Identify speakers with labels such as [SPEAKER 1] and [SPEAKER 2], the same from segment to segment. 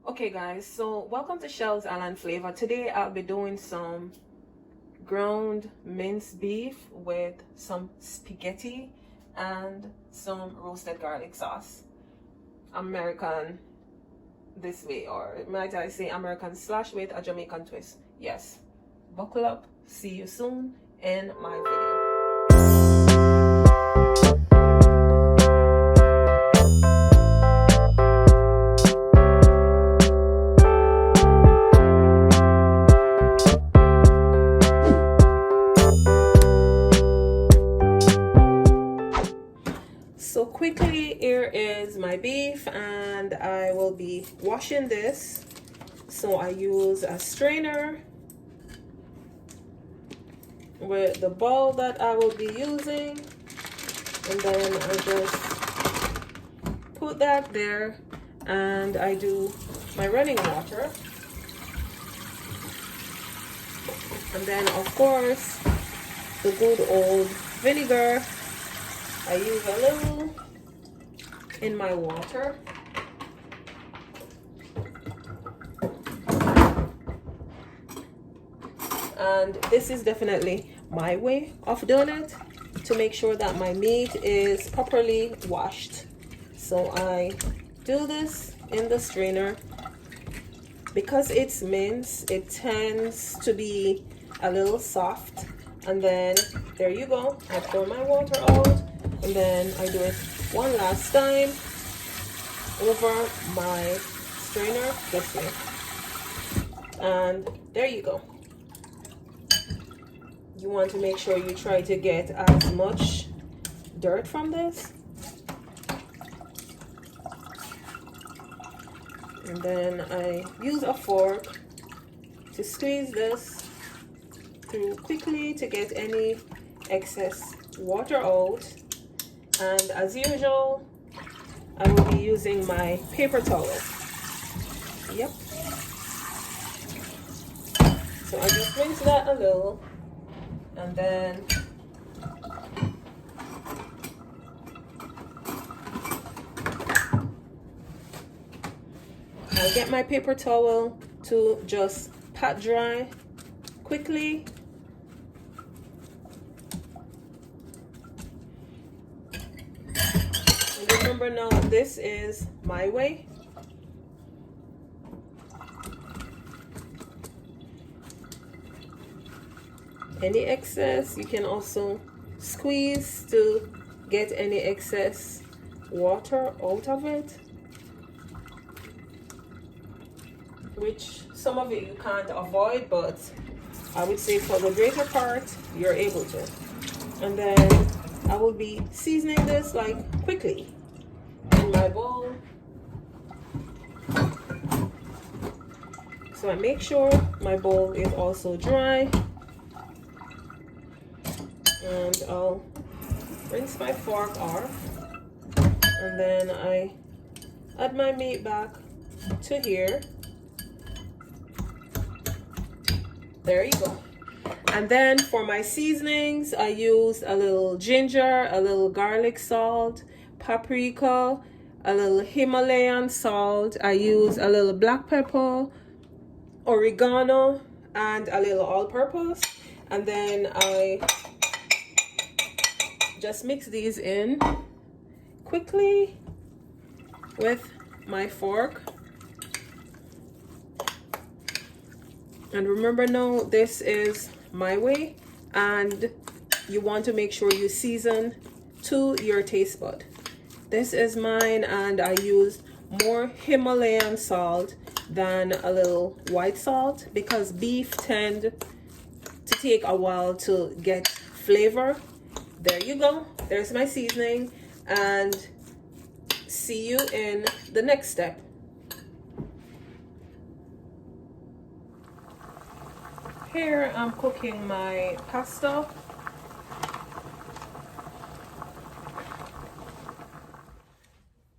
[SPEAKER 1] Okay guys, so welcome to Shell's Island Flavor. Today I'll be doing some ground minced beef with some spaghetti and some roasted garlic sauce. American this way, or might I say American slash with a Jamaican twist. Yes, buckle up, see you soon in my video. So quickly, here is my beef and I will be washing this. So I use a strainer with the bowl that I will be using, and then I just put that there and I do my running water, and then of course the good old vinegar. I use a little in my water. And this is definitely my way of doing it to make sure that my meat is properly washed. So I do this in the strainer. Because it's minced, it tends to be a little soft. And then there you go, I pour my water out. And then I do it one last time over my strainer this way. And there you go. You want to make sure you try to get as much dirt from this. And then I use a fork to squeeze this through quickly to get any excess water out. And as usual, I will be using my paper towel. Yep. So I just rinse that a little, and then I'll get my paper towel to just pat dry quickly. Remember now, this is my way. Any excess, you can also squeeze to get any excess water out of it, which some of it you can't avoid, but I would say for the greater part, you're able to. And then I will be seasoning this like quickly in my bowl. So I make sure my bowl is also dry, and I'll rinse my fork off, and then I add my meat back to here. There you go. And then for my seasonings, I use a little ginger, a little garlic salt, paprika, a little Himalayan salt. I use a little black pepper, oregano, and a little all-purpose. And then I just mix these in quickly with my fork. And remember now, this is my way, and you want to make sure you season to your taste bud. This is mine, and I used more Himalayan salt than a little white salt because beef tend to take a while to get flavor. There you go. There's my seasoning, and see you in the next step. Here I'm cooking my pasta.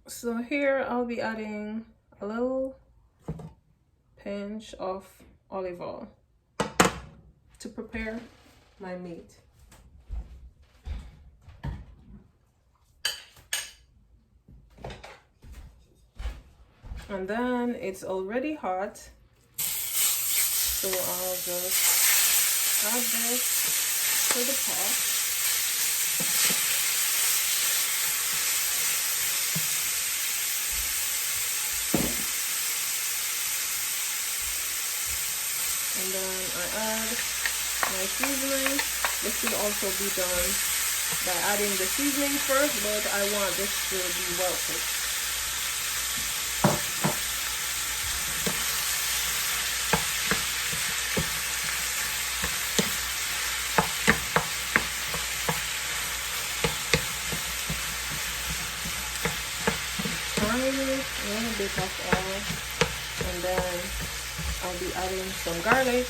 [SPEAKER 1] So here I'll be adding a little pinch of olive oil to prepare my meat. And then it's already hot, so I'll just add this to the pot. And then I add my seasoning. This should also be done by adding the seasoning first, but I want this to be well cooked. Tiny little bit of oil, and then I'll be adding some garlic.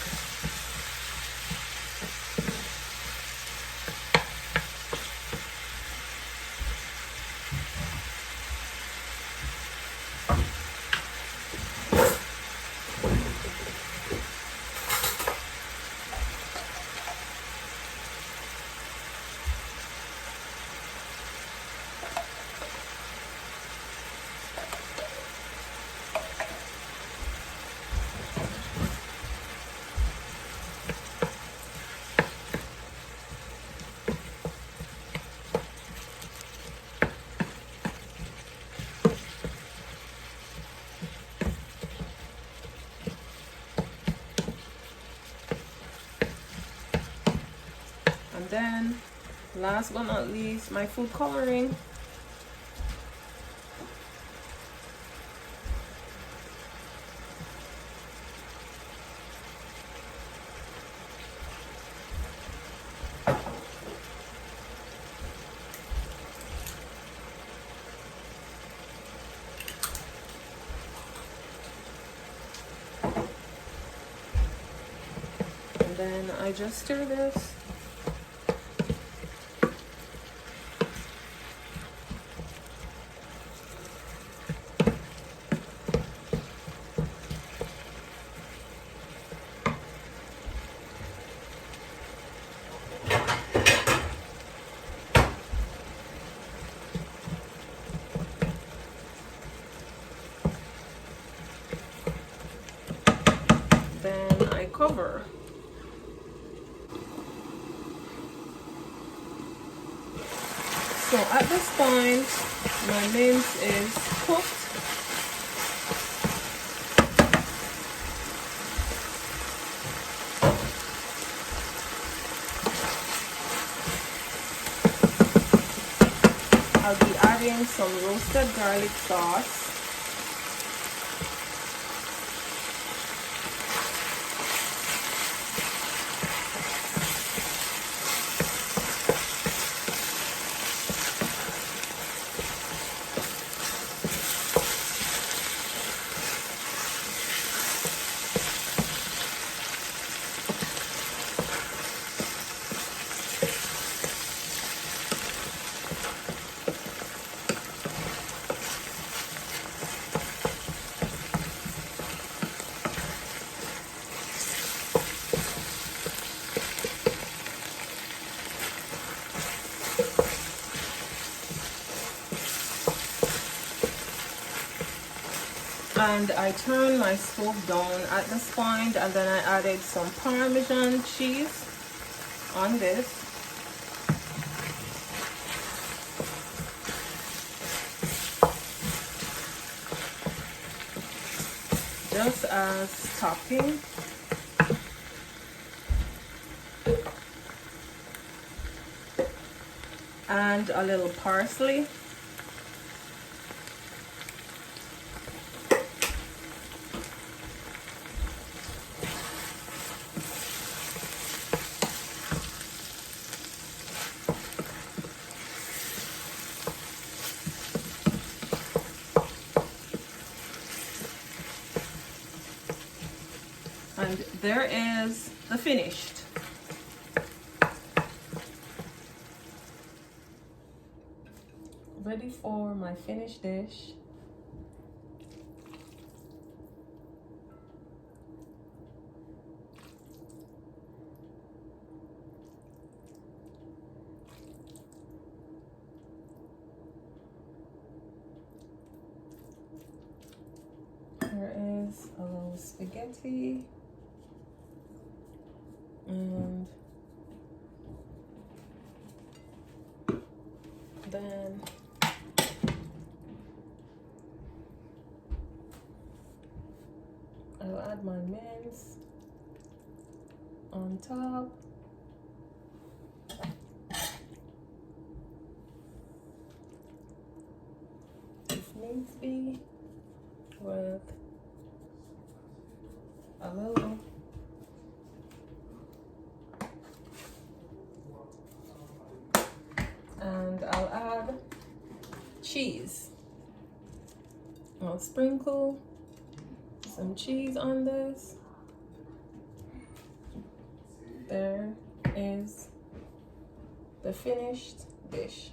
[SPEAKER 1] And then, last but not least, my food coloring. And then I just stir this. Then I cover. So at this point, my mince is cooked. I'll be adding some roasted garlic sauce. And I turned my stove down at this point, and then I added some Parmesan cheese on this. Just as topping. And a little parsley. And there is the finished. Ready for my finished dish. There is a little spaghetti, and then I'll add my mince on top. If needs be, with a little and I'll add cheese. I'll sprinkle some cheese on this. There is the finished dish.